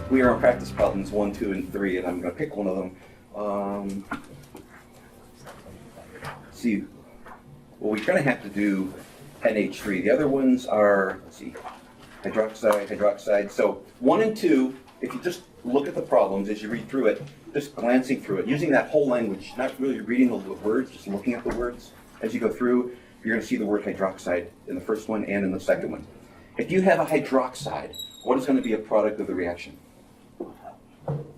We are on practice problems 1, 2, and 3, and I'm going to pick one of them. See, well, we're going to have to do NH3. The other ones are, let's see, hydroxide. So 1 and 2, if you just look at the problems as you read through it, just glancing through it, using that whole language, not really reading the words, just looking at the words. As you go through, you're going to see the word hydroxide in the first one and in the second one. If you have a hydroxide, what is going to be a product of the reaction?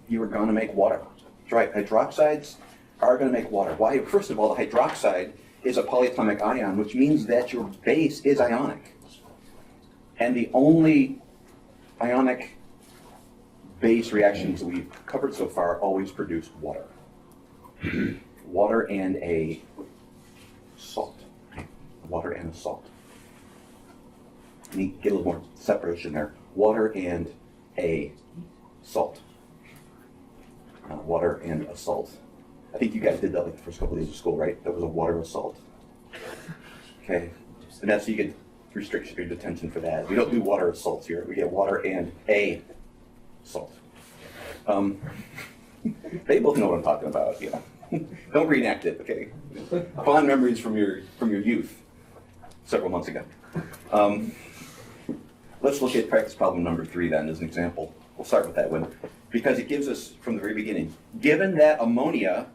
You are going to make water. That's right, hydroxides are going to make water. Why? First of all, the hydroxide is a polyatomic ion, which means that your base is ionic. And the only ionic base reactions that we've covered so far always produce water. Water and a salt. Water and a salt. You need to get a little more separation there. Water and a salt. Water and a salt. I think you guys did that like the first couple of days of school, right? That was a water and a salt. Okay. And that's so you get restriction period detention for that. We don't do water and salts here. We get water and a salt. They both know what I'm talking about. Yeah. Don't reenact it, okay? Fond memories from your youth several months ago. Let's look at practice problem number 3 then as an example. We'll start with that one because it gives us from the very beginning. Given that ammonia,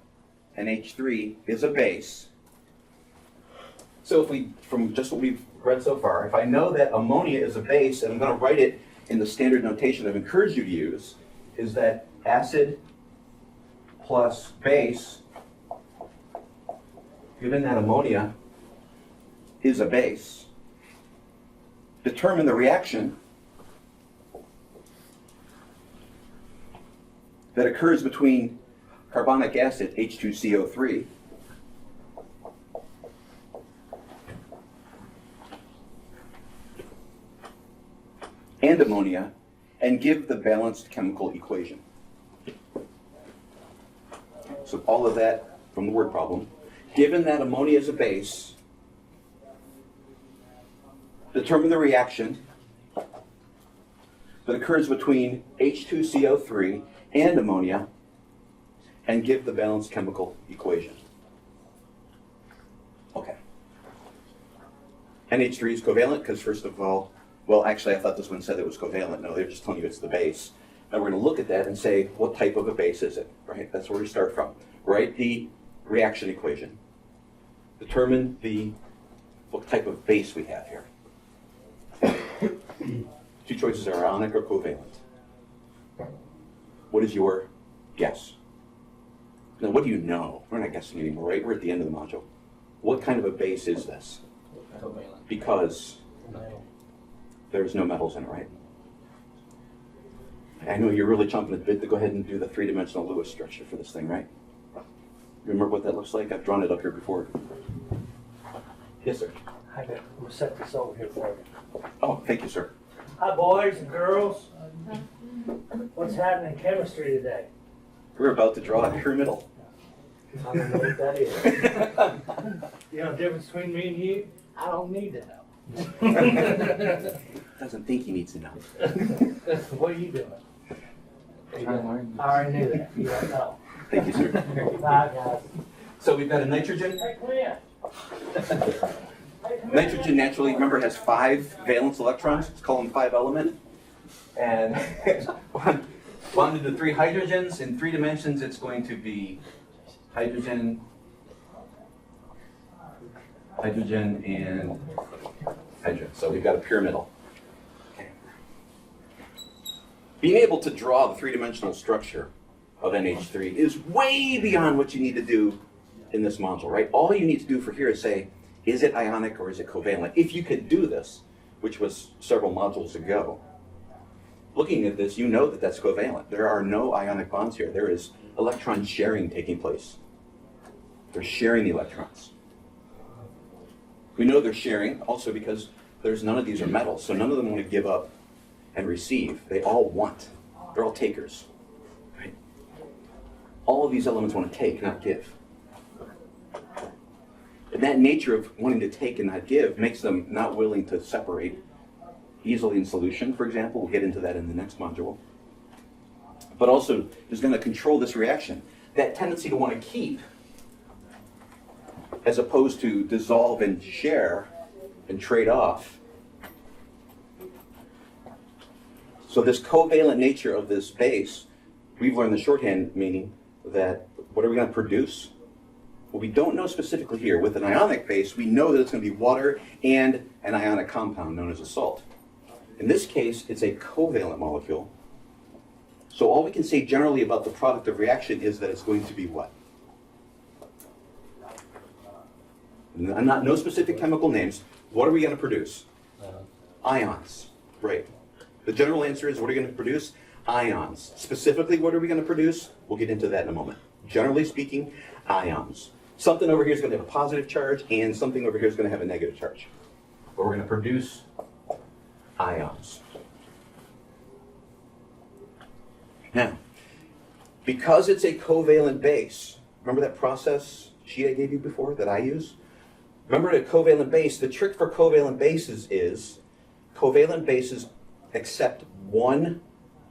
NH3, is a base, so if we, from just what we've read so far, if I know that ammonia is a base, and I'm going to write it in the standard notation I've encouraged you to use, is that acid plus base, given that ammonia is a base, determine the reaction that occurs between carbonic acid, H2CO3, and ammonia, and give the balanced chemical equation. So all of that from the word problem. Given that ammonia is a base, determine the reaction that occurs between H2CO3 and ammonia, and give the balanced chemical equation. Okay. NH3 is covalent because, first of all, well, actually, I thought this one said it was covalent. No, they're just telling you it's the base. Now we're going to look at that and say, what type of a base is it? Right? That's where we start from. Write the reaction equation. Determine what type of base we have here. Two choices are ionic or covalent. What is your guess? Now, what do you know? We're not guessing anymore, right? We're at the end of the module. What kind of a base is this? Covalent. Because there's no metals in it, right? I know you're really chomping at the bit to go ahead and do the three-dimensional Lewis structure for this thing, right? Remember what that looks like? I've drawn it up here before. Yes, sir. I'm going to set this over here for you. Oh, thank you, sir. Hi, boys and girls. What's happening in chemistry today? We're about to draw a pyramidal. I don't know what that is. You know the difference between me and you? I don't need to know. Doesn't think he needs to know. What are you doing? I already knew that. You don't know. Thank you, sir. Bye, guys. So we've got a nitrogen. Hey, come here. Nitrogen naturally, remember, has 5 valence electrons. Let's call them 5 element. And bonded to 3 hydrogens. In 3 dimensions, it's going to be hydrogen, hydrogen, and hydrogen. So we've got a pyramidal. Okay. Being able to draw the 3-dimensional structure of NH3 is way beyond what you need to do in this module, right? All you need to do for here is say, is it ionic or is it covalent? If you could do this, which was several modules ago, looking at this, you know that that's covalent. There are no ionic bonds here. There is electron sharing taking place. They're sharing the electrons. We know they're sharing also because there's none of these are metals, so none of them want to give up and receive. They all want. They're all takers. Right? All of these elements want to take, not give. And that nature of wanting to take and not give makes them not willing to separate easily in solution, for example. We'll get into that in the next module. but also is going to control this reaction. That tendency to want to keep, as opposed to dissolve and share and trade off. So this covalent nature of this base, we've learned the shorthand meaning that what are we going to produce? Well, we don't know specifically here. With an ionic base, we know that it's going to be water and an ionic compound known as a salt. In this case, it's a covalent molecule. So all we can say generally about the product of reaction is that it's going to be what? No specific chemical names. What are we going to produce? Ions. Right. The general answer is what are we going to produce? Ions. Specifically, what are we going to produce? We'll get into that in a moment. Generally speaking, ions. Something over here is going to have a positive charge, and something over here is going to have a negative charge. But we're going to produce ions. Now, because it's a covalent base, remember that process sheet I gave you before that I use? Remember a covalent base, the trick for covalent bases is covalent bases accept one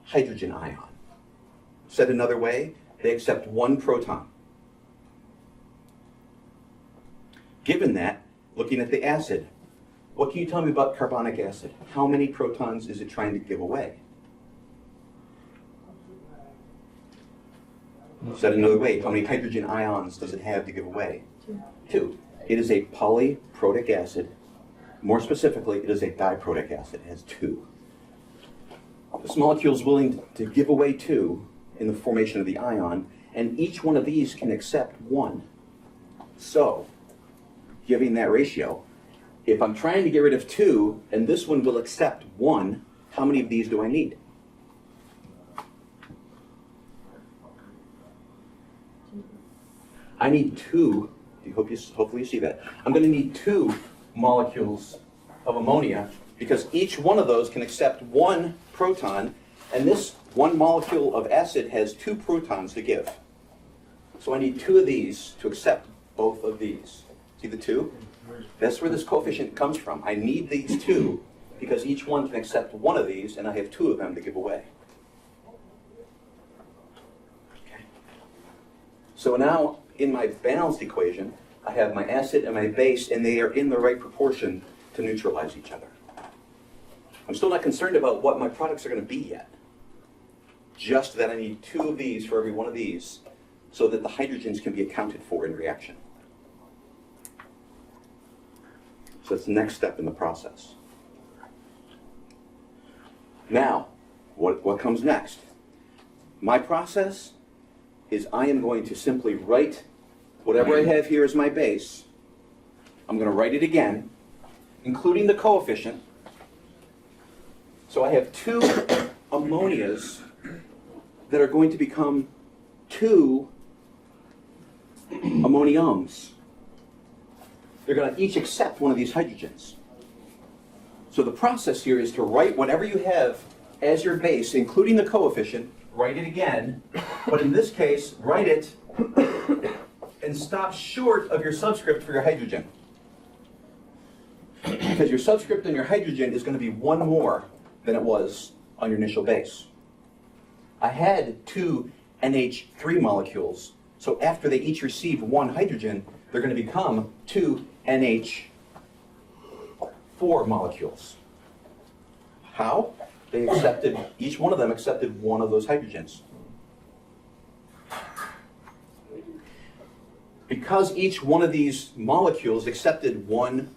hydrogen ion. Said another way, they accept one proton. Given that, looking at the acid, what can you tell me about carbonic acid? How many protons is it trying to give away? Said another way, how many hydrogen ions does it have to give away? Two. It is a polyprotic acid. More specifically, it is a diprotic acid. It has two. This molecule is willing to give away two in the formation of the ion, and each one of these can accept one. So, giving that ratio, if I'm trying to get rid of two, and this one will accept one, how many of these do I need? I need two. Hopefully you see that. I'm going to need two molecules of ammonia because each one of those can accept one proton, and this one molecule of acid has two protons to give. So I need two of these to accept both of these. See the two? That's where this coefficient comes from. I need these two because each one can accept one of these, and I have two of them to give away. Okay. So now, in my balanced equation, I have my acid and my base, and they are in the right proportion to neutralize each other. I'm still not concerned about what my products are going to be yet. Just that I need two of these for every one of these so that the hydrogens can be accounted for in reaction. So that's the next step in the process. Now, what comes next? My process is I am going to simply write whatever I have here as my base. I'm going to write it again, including the coefficient. So I have two ammonias that are going to become two ammoniums. They're going to each accept one of these hydrogens. So the process here is to write whatever you have as your base, including the coefficient, write it again, but in this case, write it and stop short of your subscript for your hydrogen. Because your subscript on your hydrogen is going to be one more than it was on your initial base. I had two NH3 molecules, so after they each receive one hydrogen, they're going to become two NH4 molecules. How? They accepted, each one of them accepted one of those hydrogens. Because each one of these molecules accepted one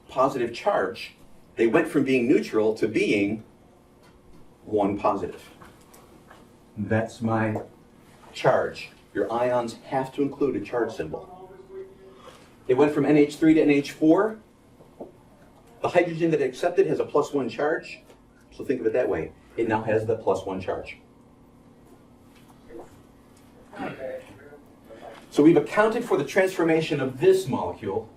positive charge, they went from being neutral to being one positive. That's my charge. Your ions have to include a charge symbol. They went from NH3 to NH4. The hydrogen that it accepted has a +1 charge. So think of it that way. It now has the +1 charge. So we've accounted for the transformation of this molecule.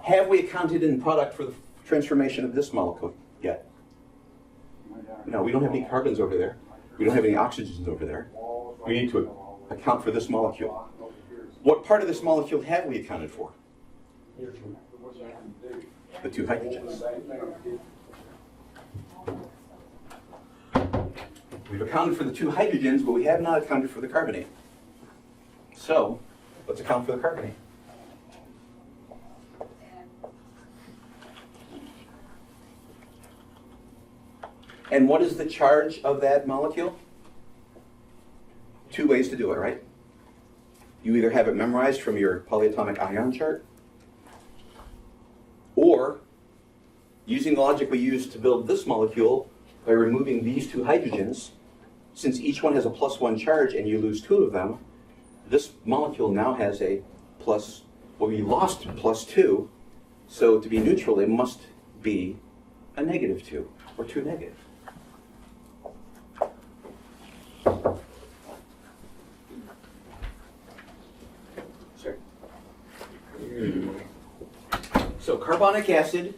Have we accounted in product for the transformation of this molecule yet? No, we don't have any carbons over there. We don't have any oxygens over there. We need to account for this molecule. What part of this molecule have we accounted for? The two hydrogens. We've accounted for the 2 hydrogens, but we have not accounted for the carbonate. So, let's account for the carbonate. And what is the charge of that molecule? 2 ways to do it, right? You either have it memorized from your polyatomic ion chart, or using the logic we used to build this molecule by removing these 2 hydrogens, since each one has a +1 charge and you lose 2 of them, this molecule now has a plus, well, we lost +2, so to be neutral it must be a -2, or 2 negative. Sorry. So carbonic acid,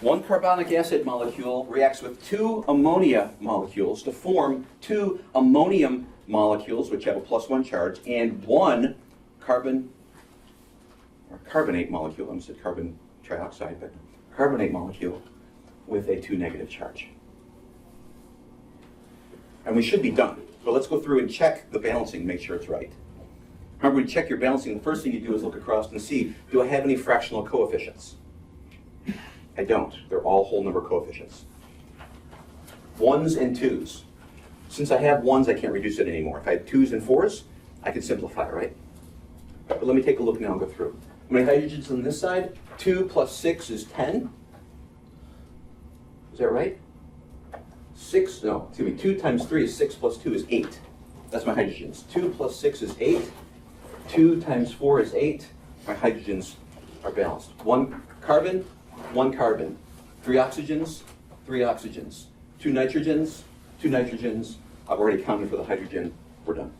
one carbonic acid molecule reacts with 2 ammonia molecules to form 2 ammonium molecules, which have a +1 charge, and 1 carbonate molecule. I almost said carbon trioxide, but carbonate molecule with a 2 negative charge. And we should be done. But let's go through and check the balancing, make sure it's right. Remember, when you check your balancing, the first thing you do is look across and see, do I have any fractional coefficients? I don't. They're all whole number coefficients. 1s and 2s. Since I have 1s, I can't reduce it anymore. If I had 2s and 4s, I could simplify, right? But let me take a look now and go through. How many hydrogens on this side? 2 + 6 is 10. Is that right? 2 times 3 is 6 + 2 is 8. That's my hydrogens. 2 + 6 is 8. 2 times 4 is 8. My hydrogens are balanced. 1 carbon, 1 carbon. 3 oxygens, 3 oxygens. 2 nitrogens, 2 nitrogens. I've already accounted for the hydrogen. We're done.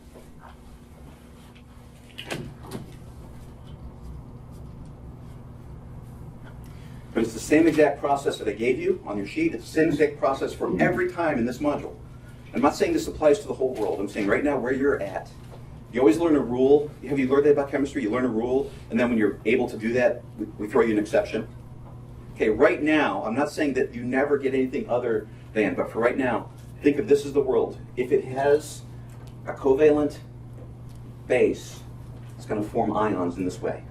But it's the same exact process that I gave you on your sheet. It's the same exact process for every time in this module. I'm not saying this applies to the whole world. I'm saying right now where you're at. You always learn a rule. Have you learned that about chemistry? You learn a rule, and then when you're able to do that, we throw you an exception. Okay, right now, I'm not saying that you never get anything other than, but for right now, think of this as the world. If it has a covalent base, it's going to form ions in this way.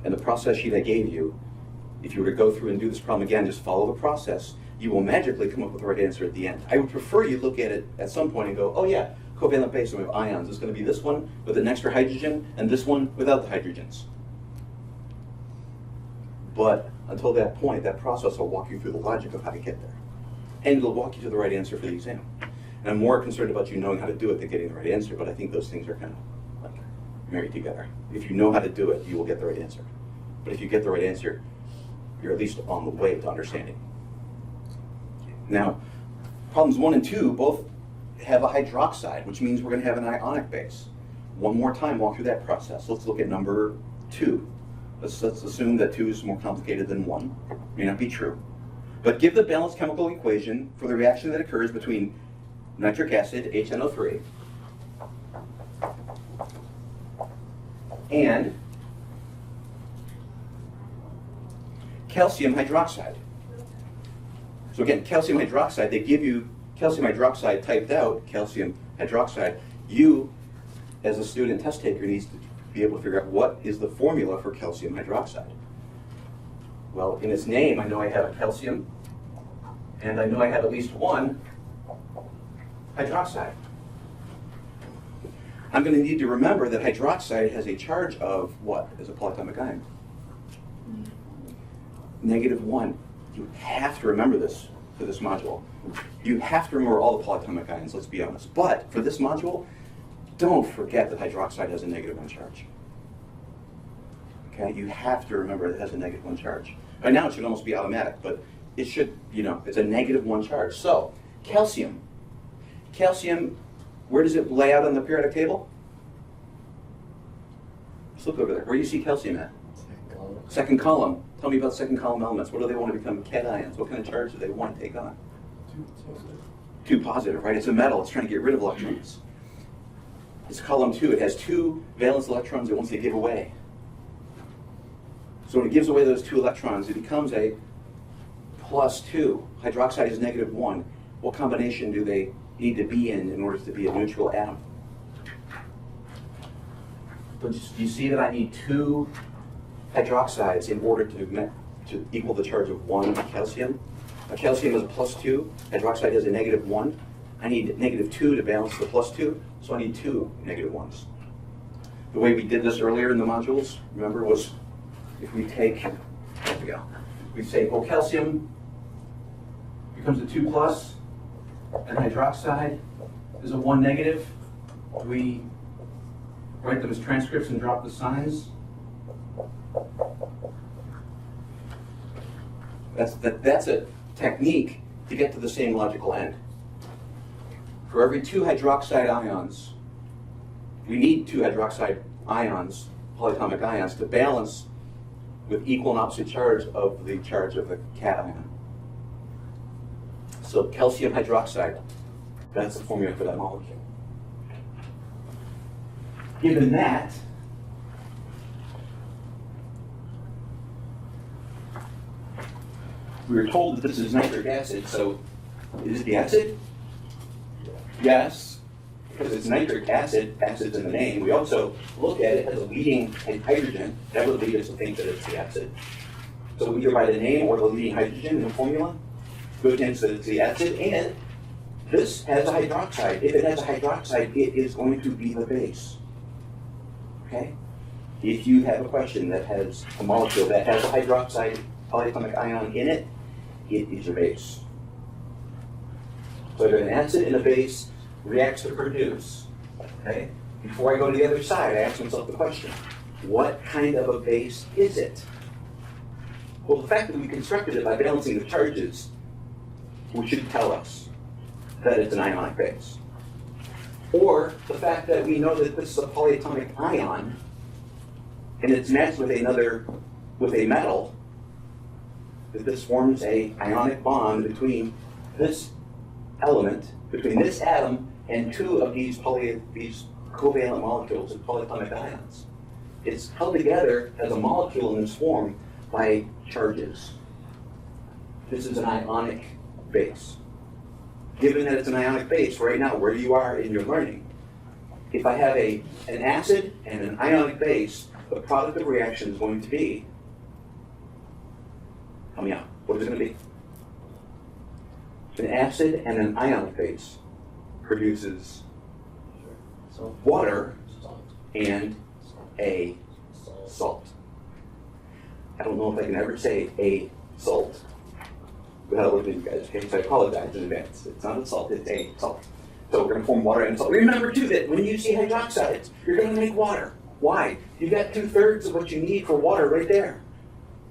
And the process sheet I gave you, if you were to go through and do this problem again, just follow the process, you will magically come up with the right answer at the end. I would prefer you look at it at some point and go, oh yeah, covalent base, and we have ions. It's going to be this one with an extra hydrogen, and this one without the hydrogens. But until that point, that process will walk you through the logic of how to get there. And it'll walk you to the right answer for the exam. And I'm more concerned about you knowing how to do it than getting the right answer, but I think those things are kind of like married together. If you know how to do it, you will get the right answer. But if you get the right answer, you're at least on the way to understanding. Now, problems 1 and 2 both have a hydroxide, which means we're going to have an ionic base. One more time, walk through that process. Let's look at number 2. Let's assume that 2 is more complicated than 1. May not be true. But give the balanced chemical equation for the reaction that occurs between nitric acid, HNO3, and calcium hydroxide. So again, calcium hydroxide, they give you calcium hydroxide typed out, calcium hydroxide. You, as a student test taker, needs to be able to figure out what is the formula for calcium hydroxide. Well, in its name, I know I have a calcium, and I know I have at least one hydroxide. I'm going to need to remember that hydroxide has a charge of what as a polyatomic ion? -1. You have to remember this for this module. You have to remember all the polyatomic ions, let's be honest. But for this module, don't forget that hydroxide has a -1 charge. Okay, you have to remember it has a -1 charge. By now it should almost be automatic, but it should, it's a -1 charge. So, calcium. Calcium, where does it lay out on the periodic table? Let's look over there. Where do you see calcium at? Second column. Tell me about second column elements. What do they want to become? Cations. What kind of charge do they want to take on? 2 positive, right? It's a metal. It's trying to get rid of electrons. It's column 2. It has 2 valence electrons it wants to give away. So when it gives away those 2 electrons, it becomes a plus 2. Hydroxide is negative 1. What combination do they need to be in order to be a neutral atom? But you see that I need 2 hydroxides in order to equal the charge of 1 calcium. A calcium is a plus 2, hydroxide is a negative 1. I need negative 2 to balance the plus 2, so I need 2 negative 1s. The way we did this earlier in the modules, remember, was if we take, there we go, we say, well, calcium becomes a 2 plus, and hydroxide is a 1 negative. We write them as transcripts and drop the signs. That's a technique to get to the same logical end. For every 2 hydroxide ions, we need 2 hydroxide ions, polyatomic ions, to balance with equal and opposite charge of the cation. So calcium hydroxide, that's the formula for that molecule. Given that, we were told that this is nitric acid, so is it the acid? Yes, because it's nitric acid, acid's in the name. We also look at it as a leading hydrogen. That would lead us to think that it's the acid. So either by the name or the leading hydrogen in the formula, good hints that it's the acid. And this has a hydroxide. If it has a hydroxide, it is going to be the base. Okay? If you have a question that has a molecule that has a hydroxide polyatomic ion in it, it is your base. So if an acid and a base reacts to produce, okay? Before I go to the other side, I ask myself the question, what kind of a base is it? Well, the fact that we constructed it by balancing the charges, which should tell us that it's an ionic base. Or the fact that we know that this is a polyatomic ion, and it's matched with a metal, that this forms a ionic bond between this element, between this atom and 2 of these covalent molecules of polyatomic ions. It's held together as a molecule in this form by charges. This is an ionic base. Given that it's an ionic base, right now, where you are in your learning, if I have an acid and an ionic base, the product of reaction is going to be, help me out, what is it going to be? An acid and an ionic base produces water and a salt. I don't know if I can ever say a salt without looking at you guys, okay? So I apologize in advance. It's not a salt, it's a salt. So we're going to form water and salt. Remember too that when you see hydroxides, you're going to make water. Why? You've got 2/3 of what you need for water right there.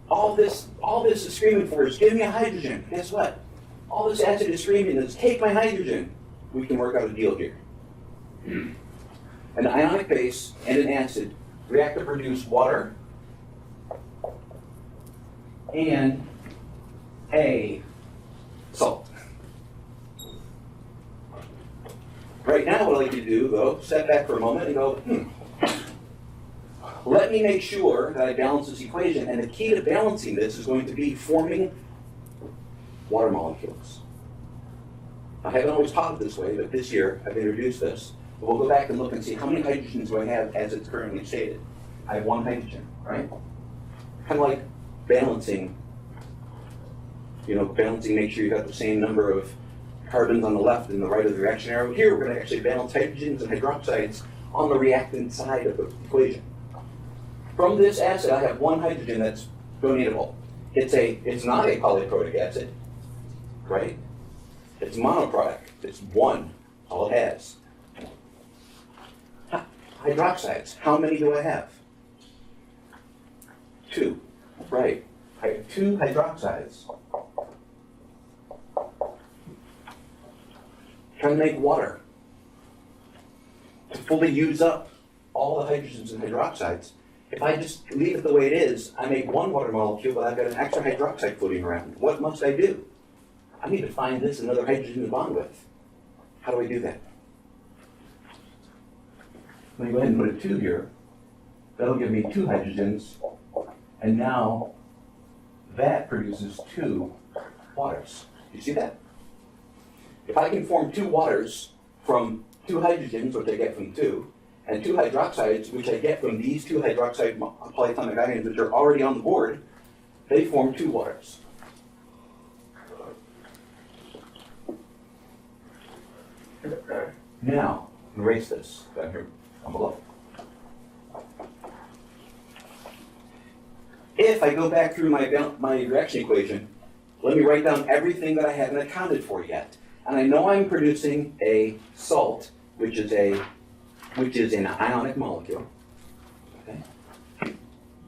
All this is screaming for is give me a hydrogen. Guess what? All this acid is screaming is take my hydrogen. We can work out a deal here. An ionic base and an acid react to produce water and a salt. Right now, what I'd like you to do, though, step back for a moment and go, let me make sure that I balance this equation, and the key to balancing this is going to be forming water molecules. I haven't always taught it this way, but this year I've introduced this. But we'll go back and look and see how many hydrogens do I have as it's currently stated. I have 1 hydrogen, right? Kind of like balancing, make sure you got the same number of carbons on the left and the right of the reaction arrow. Here we're going to actually balance hydrogens and hydroxides on the reactant side of the equation. From this acid, I have 1 hydrogen that's donatable. It's not a polyprotic acid, right? It's monoprotic. It's 1, all it has. Hydroxides, how many do I have? 2, right. I have 2 hydroxides. Trying to make water. To fully use up all the hydrogens and hydroxides, if I just leave it the way it is, I make 1 water molecule, but I've got an extra hydroxide floating around. What must I do? I need to find this another hydrogen to bond with. How do I do that? Let me go ahead and put a 2 here. That'll give me 2 hydrogens, and now that produces 2 waters. You see that? If I can form 2 waters from 2 hydrogens, which I get from 2, and 2 hydroxides, which I get from these 2 hydroxide polyatomic ions, which are already on the board, they form 2 waters. Now, erase this down here down below. If I go back through my reaction equation, let me write down everything that I haven't accounted for yet. And I know I'm producing a salt, which is an ionic molecule. Okay.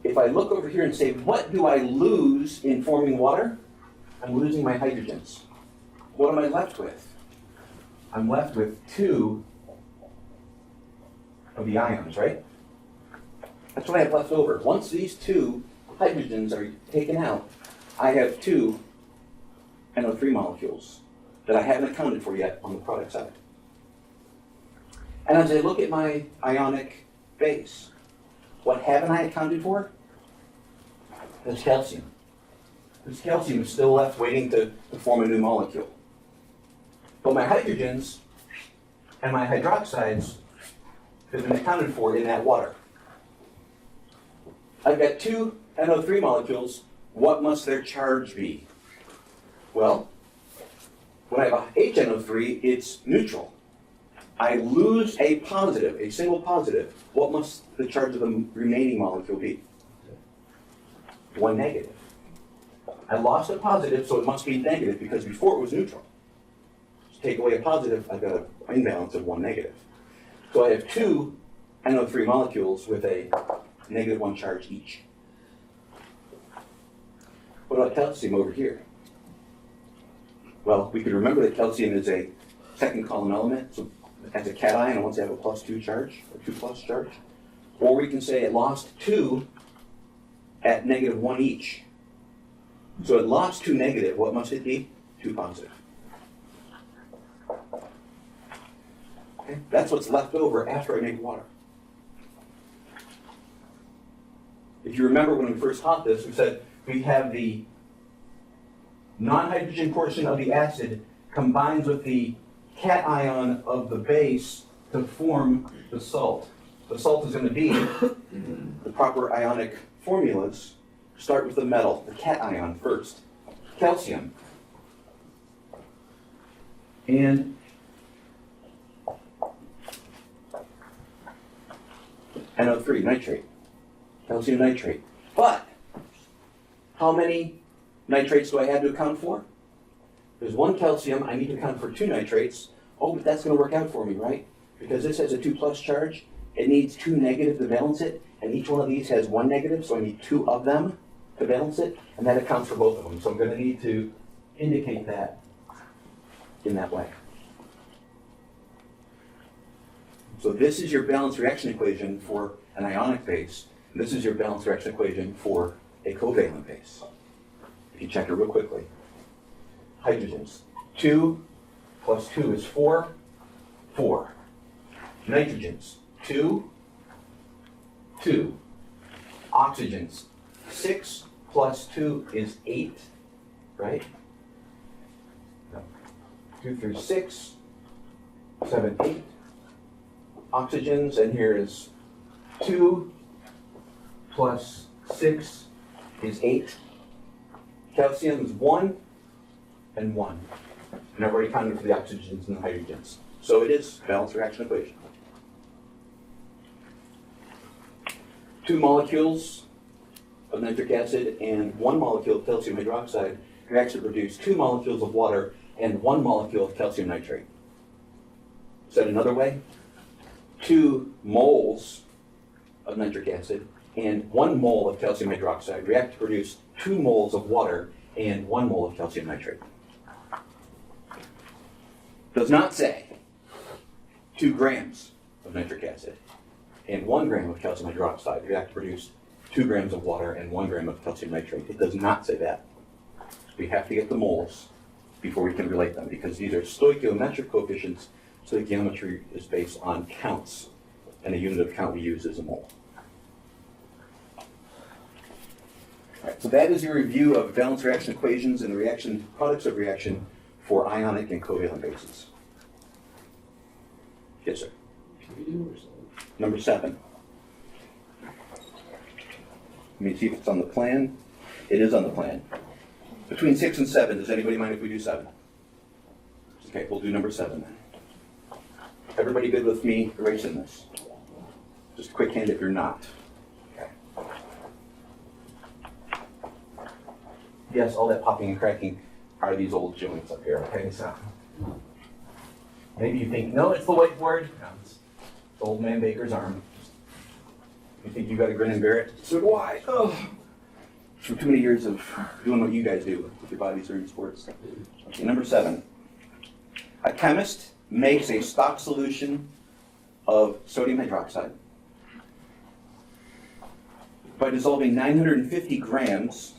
If I look over here and say, what do I lose in forming water? I'm losing my hydrogens. What am I left with? I'm left with 2 of the ions, right? That's what I have left over. Once these 2 hydrogens are taken out, I have 2 NO3 molecules that I haven't accounted for yet on the product side. And as I look at my ionic base, what haven't I accounted for? There's calcium. This calcium is still left waiting to form a new molecule. But my hydrogens and my hydroxides have been accounted for in that water. I've got 2 NO3 molecules. What must their charge be? Well, when I have a HNO3, it's neutral. I lose a positive, a single positive. What must the charge of the remaining molecule be? 1 negative. I lost a positive, so it must be negative because before it was neutral. To take away a positive, I've got an imbalance of 1 negative. So I have 2 NO3 molecules with a -1 charge each. What about calcium over here? Well, we could remember that calcium is a second column element, so as a cation, it wants to have a +2 charge, or 2+ charge. Or we can say it lost 2 at -1 each. So it lost 2 negative, what must it be? 2 positive. Okay? That's what's left over after I make water. If you remember when we first taught this, we said we have the non-hydrogen portion of the acid combines with the cation of the base to form the salt. The salt is going to be the proper ionic formulas. Start with the metal, the cation first. Calcium. And NO3, nitrate. Calcium nitrate. But how many nitrates do I have to account for? There's 1 calcium, I need to account for 2 nitrates. Oh, but that's going to work out for me, right? Because this has a 2+ charge, it needs 2 negative to balance it, and each one of these has 1 negative, so I need 2 of them to balance it, and that accounts for both of them. So I'm going to need to indicate that in that way. So this is your balanced reaction equation for an ionic base. This is your balanced reaction equation for a covalent base. If you check it real quickly. Hydrogens. 2 + 2 is 4. 4. Nitrogens. 2. 2. Oxygens. 6 + 2 is 8. Right? 2 through 6. 7, 8. Oxygens, and here is 2 + 6 is 8. Calcium is 1 and 1. And I've already counted for the oxygens and the hydrogens. So it is balanced reaction equation. 2 molecules of nitric acid and 1 molecule of calcium hydroxide react to produce 2 molecules of water and 1 molecule of calcium nitrate. Said another way, 2 moles of nitric acid and 1 mole of calcium hydroxide react to produce 2 moles of water and 1 mole of calcium nitrate. Does not say 2 grams of nitric acid and 1 gram of calcium hydroxide react to produce 2 grams of water and 1 gram of calcium nitrate. It does not say that. We have to get the moles before we can relate them, because these are stoichiometric coefficients. Stoichiometry is based on counts, and the unit of count we use is a mole. Alright, so that is your review of valence reaction equations and the reaction products of reaction for ionic and covalent bases. Yes, sir. Number 7. Let me see if it's on the plan. It is on the plan. Between 6 and 7, does anybody mind if we do 7? Okay, we'll do number 7 then. Everybody good with me erasing this? Just a quick hand if you're not. Okay. Yes, all that popping and cracking are these old joints up here, okay? So maybe you think, no, it's the whiteboard. No, it's the old man Baker's arm. You think you got to grin and bear it? So do I. Oh. From too many years of doing what you guys do with your bodies during sports. Okay, number 7. A chemist makes a stock solution of sodium hydroxide by dissolving 950 grams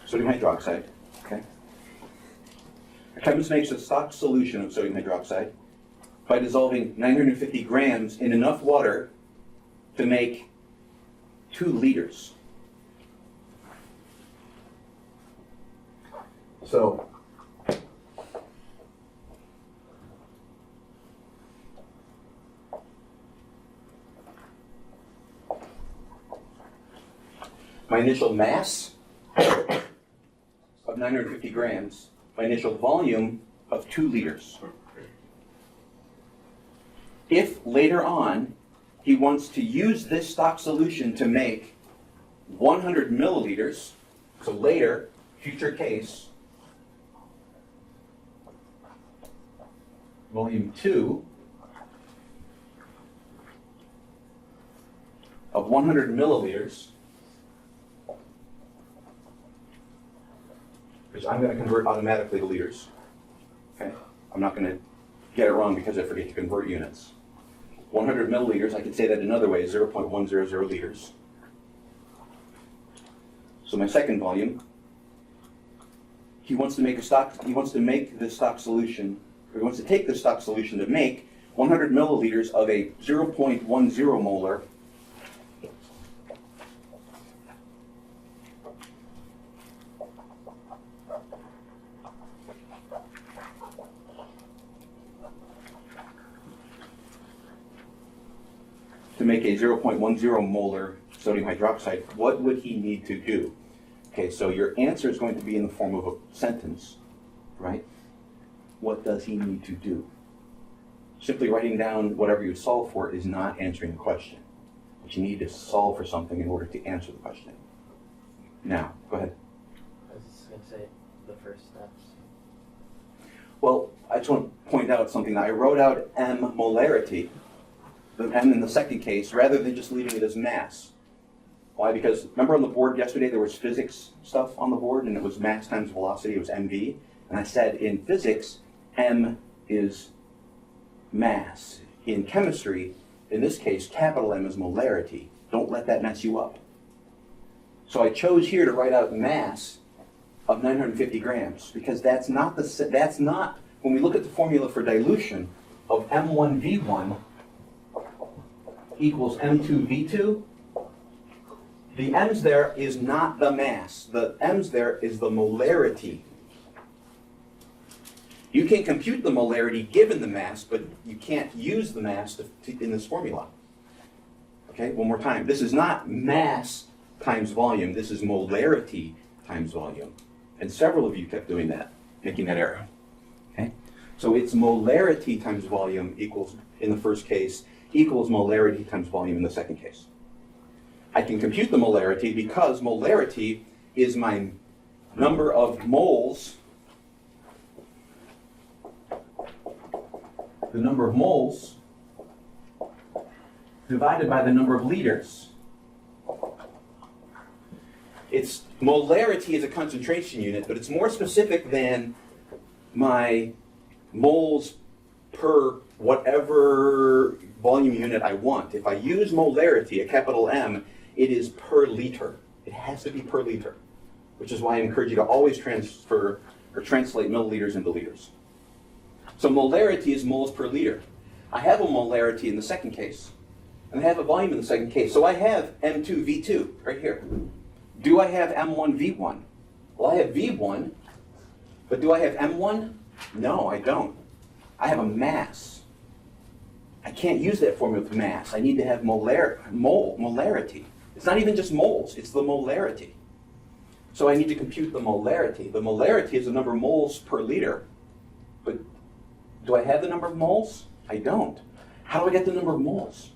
sodium hydroxide. Okay. A chemist makes a stock solution of sodium hydroxide by dissolving 950 grams in enough water to make 2 liters. So my initial mass of 950 grams, my initial volume of 2 liters. If later on he wants to use this stock solution to make 100 milliliters, so later, future case, volume 2 of 100 milliliters, which I'm going to convert automatically to liters. Okay, I'm not going to get it wrong because I forget to convert units. 100 milliliters, I could say that another way, 0.100 liters. So my second volume, he wants to make this stock solution, or he wants to take this stock solution to make 100 milliliters of a 0.10 molar to make a 0.10 molar sodium hydroxide. What would he need to do? Okay, so your answer is going to be in the form of a sentence, right? What does he need to do? Simply writing down whatever you solve for is not answering the question. But you need to solve for something in order to answer the question. Now, go ahead. I was just going to say the first steps. Well, I just want to point out something. I wrote out M molarity, the M in the second case, rather than just leaving it as mass. Why? Because remember on the board yesterday there was physics stuff on the board and it was mass times velocity, it was mv. And I said in physics, M is mass. In chemistry, in this case, capital M is molarity. Don't let that mess you up. So I chose here to write out mass of 950 grams because that's not when we look at the formula for dilution of M1V1 equals M2V2, the M's there is not the mass. The M's there is the molarity. You can compute the molarity given the mass, but you can't use the mass in this formula. Okay, one more time. This is not mass times volume. This is molarity times volume. And several of you kept doing that, making that error. Okay, so it's molarity times volume equals, in the first case, equals molarity times volume in the second case. I can compute the molarity because molarity is my number of moles, the number of moles divided by the number of liters. It's molarity is a concentration unit, but it's more specific than my moles per whatever volume unit I want. If I use molarity, a capital M, it is per liter. It has to be per liter, which is why I encourage you to always transfer or translate milliliters into liters. So molarity is moles per liter. I have a molarity in the second case, and I have a volume in the second case. So I have M2V2 right here. Do I have M1V1? Well, I have V1, but do I have M1? No, I don't. I have a mass. I can't use that formula with mass. I need to have molarity. It's not even just moles, it's the molarity. So I need to compute the molarity. The molarity is the number of moles per liter. But do I have the number of moles? I don't. How do I get the number of moles?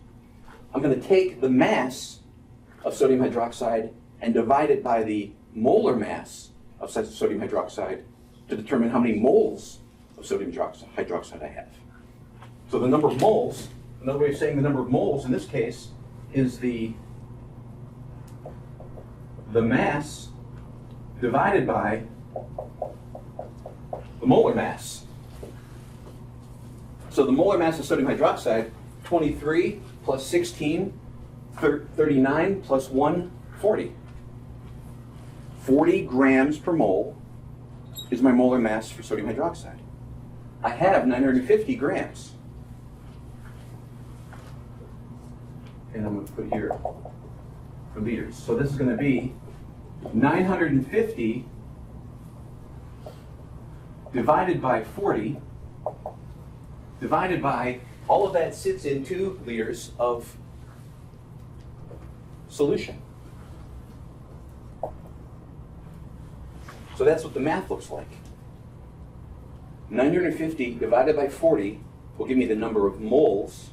I'm going to take the mass of sodium hydroxide and divide it by the molar mass of sodium hydroxide to determine how many moles of sodium hydroxide I have. So the number of moles, another way of saying the number of moles in this case is the mass divided by the molar mass. So the molar mass of sodium hydroxide, 23 plus 16, 39 plus 1, 40. 40 grams per mole is my molar mass for sodium hydroxide. I have 950 grams. And I'm going to put here for liters. So this is going to be 950 divided by 40 divided by, all of that sits in 2 liters of solution. So that's what the math looks like. 950 divided by 40 will give me the number of moles,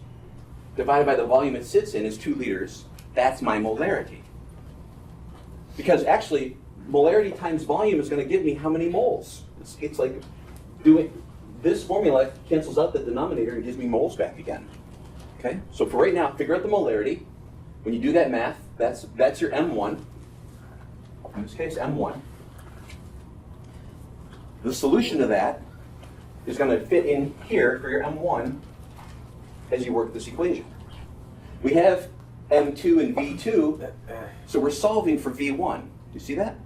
divided by the volume it sits in is 2 liters. That's my molarity. Because actually, molarity times volume is going to give me how many moles. It's like doing, this formula cancels out the denominator and gives me moles back again. Okay, so for right now, figure out the molarity. When you do that math, that's your M1. In this case, M1. The solution to that is going to fit in here for your M1 as you work this equation. We have M2 and V2, so we're solving for V1. Do you see that?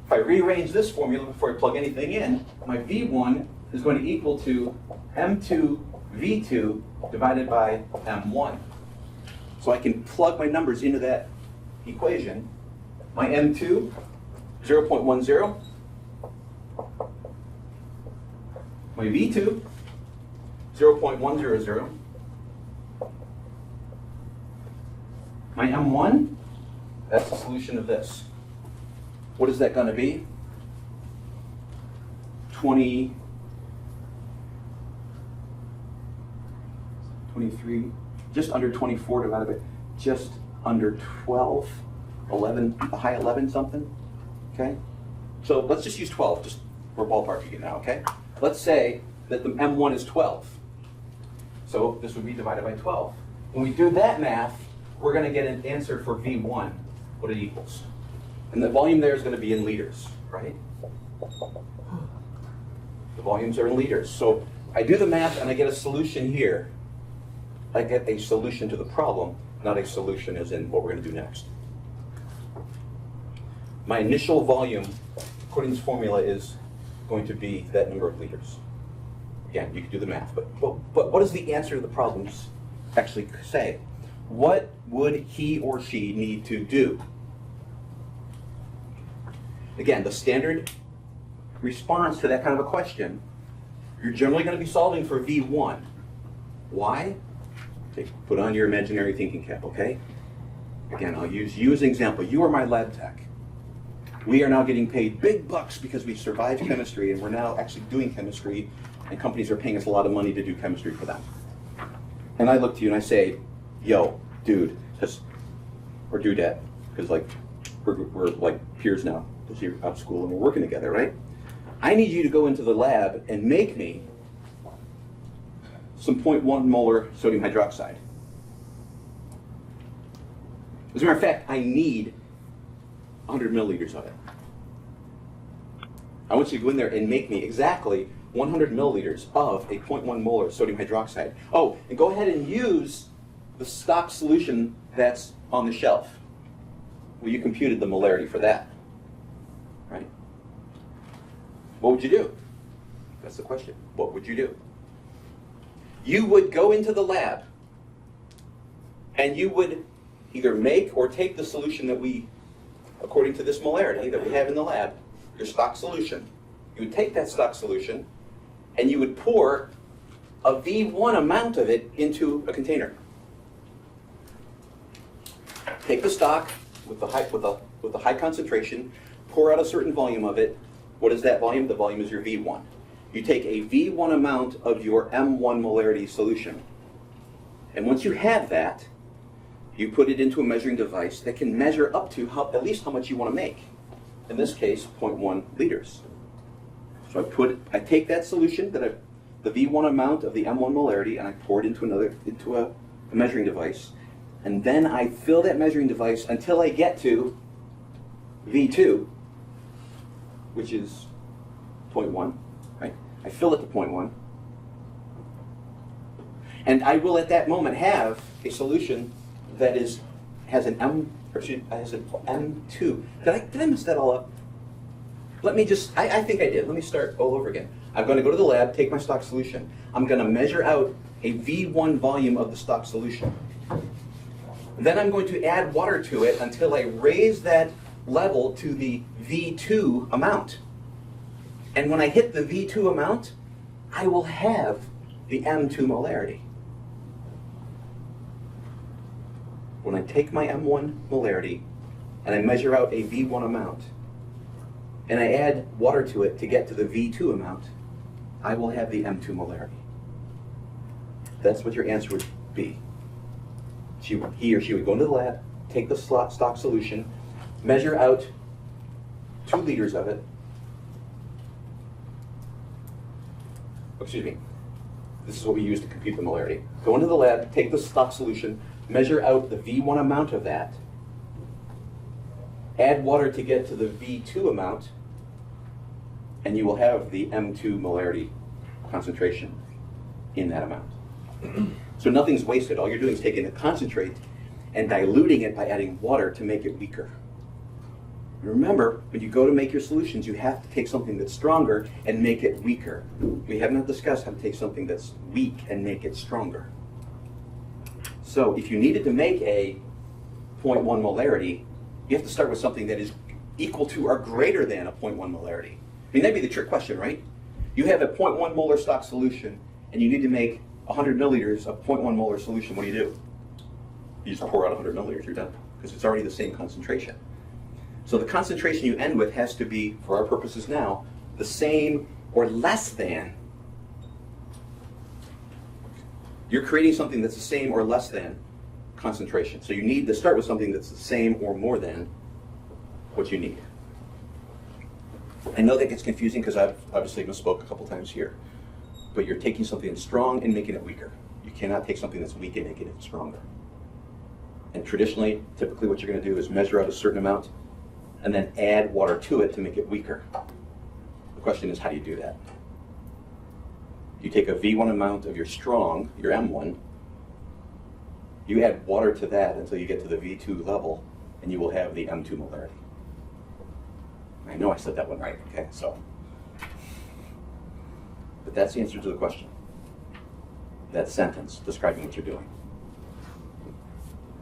If I rearrange this formula before I plug anything in, my V1 is going to equal to M2 V2 divided by M1. So I can plug my numbers into that equation. My M2, 0.10. My V2, 0.100. My M1, that's the solution of this. What is that going to be? 23, just under 24 divided by just under 12, 11, a high 11 something, okay? So let's just use 12, just we're ballparking it now, okay? Let's say that the M1 is 12. So this would be divided by 12. When we do that math, we're going to get an answer for V1, what it equals. And the volume there is going to be in liters, right? The volumes are in liters. So I do the math and I get a solution here. I get a solution to the problem, not a solution as in what we're going to do next. My initial volume, according to this formula, is going to be that number of liters. Again, you can do the math, but what does the answer to the problems actually say? What would he or she need to do? Again, the standard response to that kind of a question, you're generally going to be solving for V1. Why? Put on your imaginary thinking cap, okay? Again, I'll use you as an example. You are my lab tech. We are now getting paid big bucks because we survived chemistry and we're now actually doing chemistry and companies are paying us a lot of money to do chemistry for them. And I look to you and I say, yo, dude, or dudette, because like we're like peers now, because you're out of school and we're working together, right? I need you to go into the lab and make me some 0.1 molar sodium hydroxide. As a matter of fact, I need 100 milliliters of it. I want you to go in there and make me exactly 100 milliliters of a 0.1 molar sodium hydroxide. Oh, and go ahead and use the stock solution that's on the shelf. Well, you computed the molarity for that, right? What would you do? That's the question. What would you do? you would go into the lab and you would either make or take the solution that we, according to this molarity that we have in the lab, your stock solution. You would take that stock solution and you would pour a V1 amount of it into a container. Take the stock with the high concentration, pour out a certain volume of it. What is that volume? The volume is your V1. You take a V1 amount of your M1 molarity solution. And once you have that, you put it into a measuring device that can measure up to at least how much you want to make. In this case, 0.1 liters. So I take that solution, the V1 amount of the M1 molarity, and I pour it into a measuring device. And then I fill that measuring device until I get to V2, which is 0.1, right? I fill it to 0.1. And I will at that moment have a solution that has an M2. Did I mess that all up? Let me just, I think I did. Let me start all over again. I'm going to go to the lab, take my stock solution. I'm going to measure out a V1 volume of the stock solution. Then I'm going to add water to it until I raise that level to the V2 amount. And when I hit the V2 amount, I will have the M2 molarity. When I take my M1 molarity and I measure out a V1 amount, and I add water to it to get to the V2 amount, I will have the M2 molarity. That's what your answer would be. He or she would go into the lab, take the stock solution, measure out 2 liters of it. Excuse me. This is what we use to compute the molarity. Go into the lab, take the stock solution, measure out the V1 amount of that, add water to get to the V2 amount, and you will have the M2 molarity concentration in that amount. So nothing's wasted. All you're doing is taking the concentrate and diluting it by adding water to make it weaker. Remember, when you go to make your solutions, you have to take something that's stronger and make it weaker. We have not discussed how to take something that's weak and make it stronger. So if you needed to make a 0.1 molarity, you have to start with something that is equal to or greater than a 0.1 molarity. I mean, that'd be the trick question, right? You have a 0.1 molar stock solution, and you need to make 100 milliliters of 0.1 molar solution. What do? You just pour out 100 milliliters, you're done, because it's already the same concentration. So the concentration you end with has to be, for our purposes now, the same or less than. You're creating something that's the same or less than concentration. So you need to start with something that's the same or more than what you need. I know that gets confusing because I've obviously misspoke a couple times here. But you're taking something that's strong and making it weaker. You cannot take something that's weak and making it stronger. And typically what you're going to do is measure out a certain amount and then add water to it to make it weaker. The question is, how do you do that? You take a V1 amount of your strong, your M1, you add water to that until you get to the V2 level, and you will have the M2 molarity. I know I said that one right, okay, so. But that's the answer to the question. That sentence describing what you're doing.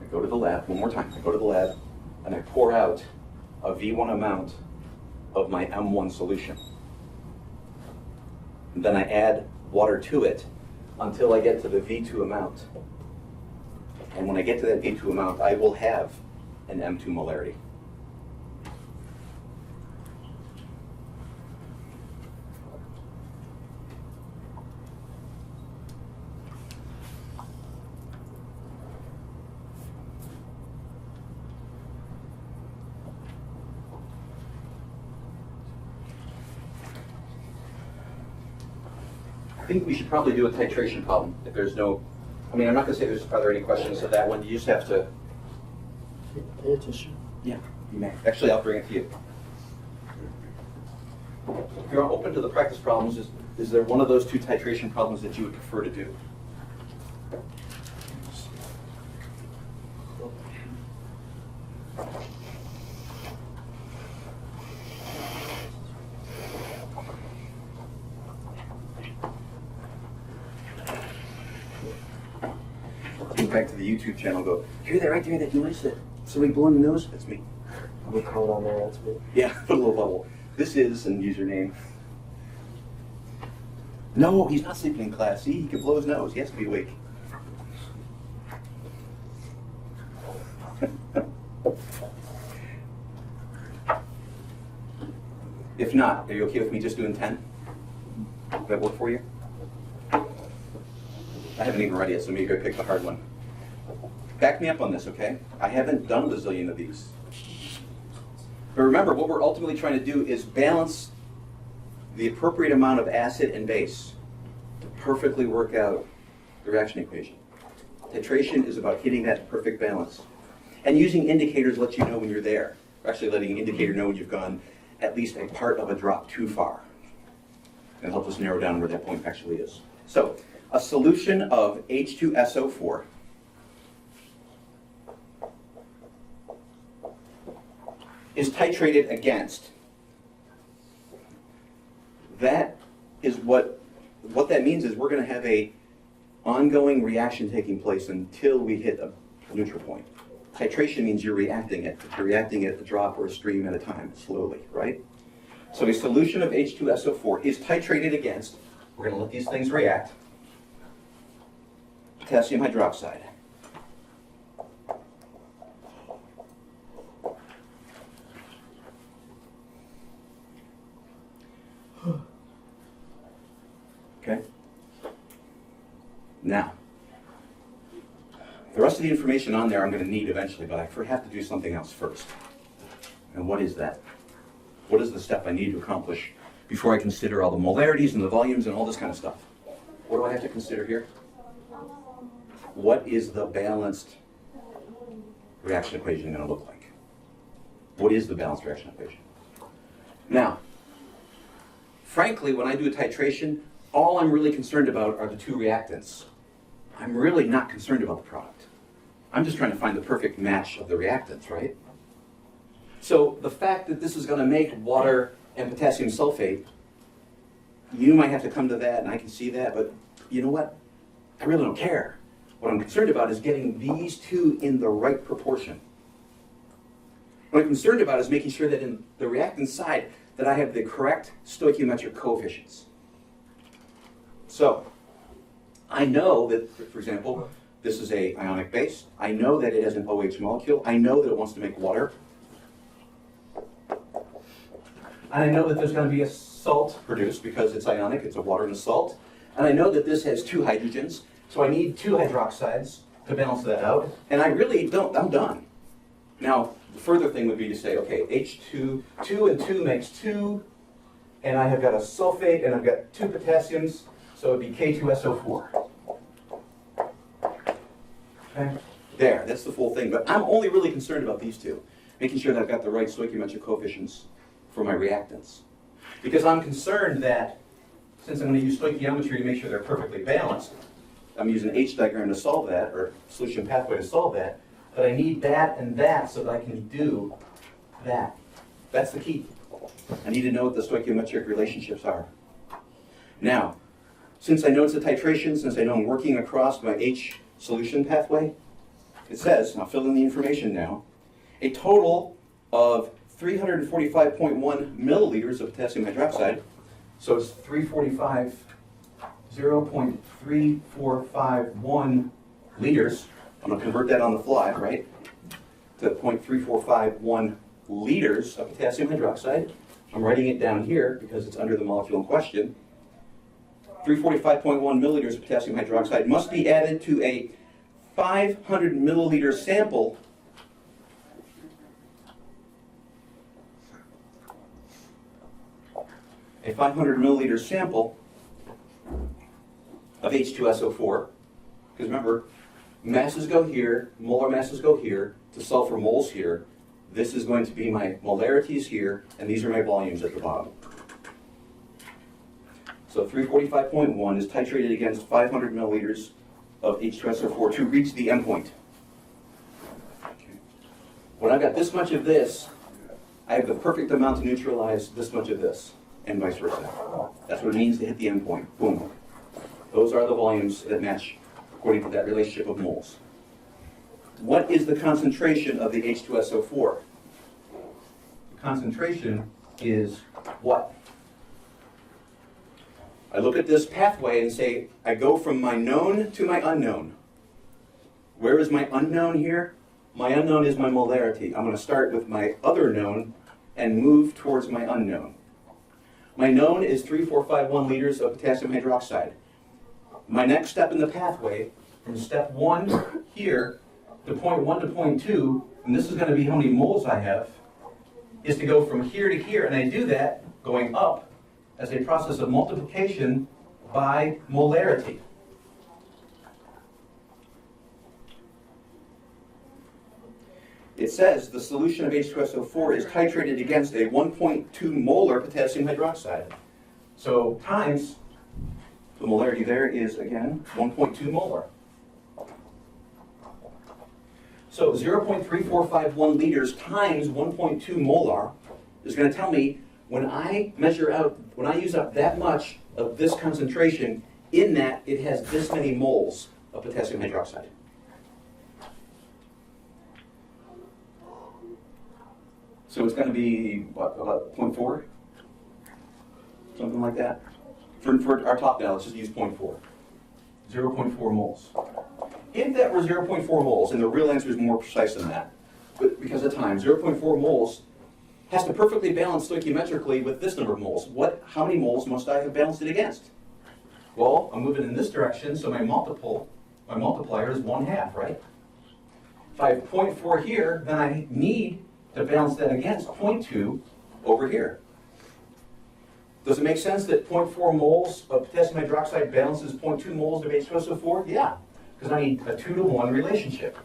I go to the lab, one more time, I go to the lab, and I pour out a V1 amount of my M1 solution. And then I add water to it until I get to the V2 amount. And when I get to that V2 amount, I will have an M2 molarity. I think we should probably do a titration problem if there's no, I mean, I'm not going to say are there any questions to that one. You just have to. Pay attention. Yeah, you may. Actually, I'll bring it to you. If you're open to the practice problems, is there one of those 2 titration problems that you would prefer to do? look back to the YouTube channel and go, hear that right there, that noise that somebody blowing the nose? That's me. We code on there, that's me. Yeah, put a little bubble. This is, and username. No, he's not sleeping in class. See, he can blow his nose. He has to be awake. If not, are you okay with me just doing 10? Does that work for you? I haven't even read it yet, so maybe I pick the hard one. Back me up on this, okay? I haven't done a bazillion of these. But remember, what we're ultimately trying to do is balance the appropriate amount of acid and base to perfectly work out the reaction equation. Titration is about hitting that perfect balance. And using indicators lets you know when you're there. Actually letting an indicator know when you've gone at least a part of a drop too far. It helps us narrow down where that point actually is. So, a solution of H2SO4 is titrated against. That is what that means is we're going to have a ongoing reaction taking place until we hit a neutral point. Titration means you're reacting it. You're reacting at a drop or a stream at a time, slowly, right? So a solution of H2SO4 is titrated against, we're going to let these things react, potassium hydroxide. Okay? Now, the rest of the information on there I'm going to need eventually, but I have to do something else first. And what is that? What is the step I need to accomplish before I consider all the molarities and the volumes and all this kind of stuff? What do I have to consider here? What is the balanced reaction equation going to look like? What is the balanced reaction equation? Now, frankly, when I do a titration, all I'm really concerned about are the two reactants. I'm really not concerned about the product. I'm just trying to find the perfect match of the reactants, right? So the fact that this is going to make water and potassium sulfate, you might have to come to that, and I can see that, but you know what? I really don't care. What I'm concerned about is getting these two in the right proportion. What I'm concerned about is making sure that in the reactant side that I have the correct stoichiometric coefficients. So, I know that, for example, this is an ionic base. I know that it has an OH molecule. I know that it wants to make water. And I know that there's going to be a salt produced because it's ionic, it's a water and a salt. And I know that this has two hydrogens, so I need two hydroxides to balance that out. And I really don't, I'm done. Now, the further thing would be to say, okay, H2, 2 and 2 makes 2, and I have got a sulfate, and I've got two potassiums, so it would be K2SO4. Okay? There, that's the full thing. But I'm only really concerned about these two, making sure that I've got the right stoichiometric coefficients for my reactants. Because I'm concerned that, since I'm going to use stoichiometry to make sure they're perfectly balanced, I'm using an H diagram to solve that, or solution pathway to solve that, but I need that and that so that I can do that. That's the key. I need to know what the stoichiometric relationships are. Now, since I know it's a titration, since I know I'm working across my H solution pathway, it says, and I'll fill in the information now, a total of 345.1 milliliters of potassium hydroxide, so it's 0.3451 liters. I'm going to convert that on the fly, right, to 0.3451 liters of potassium hydroxide. I'm writing it down here because it's under the molecule in question. 345.1 milliliters of potassium hydroxide must be added to a 500 milliliter sample of H2SO4, because remember, masses go here, molar masses go here, to solve for moles here. This is going to be my molarities here, and these are my volumes at the bottom. So 345.1 is titrated against 500 milliliters of H2SO4 to reach the endpoint. Okay. When I've got this much of this, I have the perfect amount to neutralize this much of this, and vice versa. That's what it means to hit the endpoint. Boom. Those are the volumes that match according to that relationship of moles. what is the concentration of the H2SO4? The concentration is what? I look at this pathway and say, I go from my known to my unknown. Where is my unknown here? My unknown is my molarity. I'm going to start with my other known and move towards my unknown. My known is 3,451 liters of potassium hydroxide. My next step in the pathway, from step 1 here to point 1 to point 2, and this is going to be how many moles I have, is to go from here to here, and I do that going up as a process of multiplication by molarity. It says the solution of H2SO4 is titrated against a 1.2 molar potassium hydroxide. So times, the molarity there is, again, 1.2 molar. So 0.3451 liters times 1.2 molar is going to tell me when I use up that much of this concentration, in that it has this many moles of potassium hydroxide. So it's going to be, what, about 0.4? Something like that. For our top now, let's just use 0.4. 0.4 moles. If that were 0.4 moles, and the real answer is more precise than that, but because of time, 0.4 moles has to perfectly balance stoichiometrically with this number of moles. How many moles must I have balanced it against? Well, I'm moving in this direction, so my multiplier is 1/2, right? If I have 0.4 here, then I need to balance that against 0.2 over here. Does it make sense that 0.4 moles of potassium hydroxide balances 0.2 moles of H2SO4? Yeah, because I need a 2-to-1 relationship.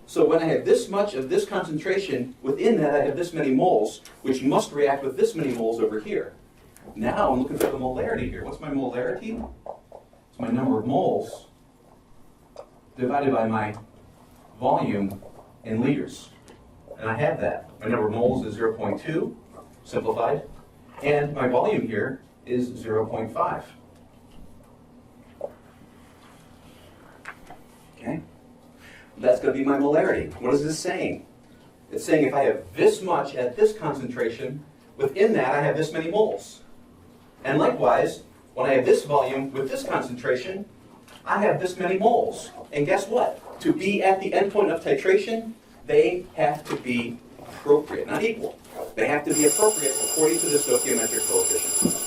So when I have this much of this concentration, within that I have this many moles, which must react with this many moles over here. Now I'm looking for the molarity here. What's my molarity? It's my number of moles divided by my volume in liters. And I have that. My number of moles is 0.2, simplified, and my volume here is 0.5. Okay? That's going to be my molarity. What is this saying? It's saying if I have this much at this concentration, within that I have this many moles. And likewise, when I have this volume with this concentration, I have this many moles. And guess what? To be at the endpoint of titration, they have to be appropriate, not equal. They have to be appropriate according to the stoichiometric coefficient.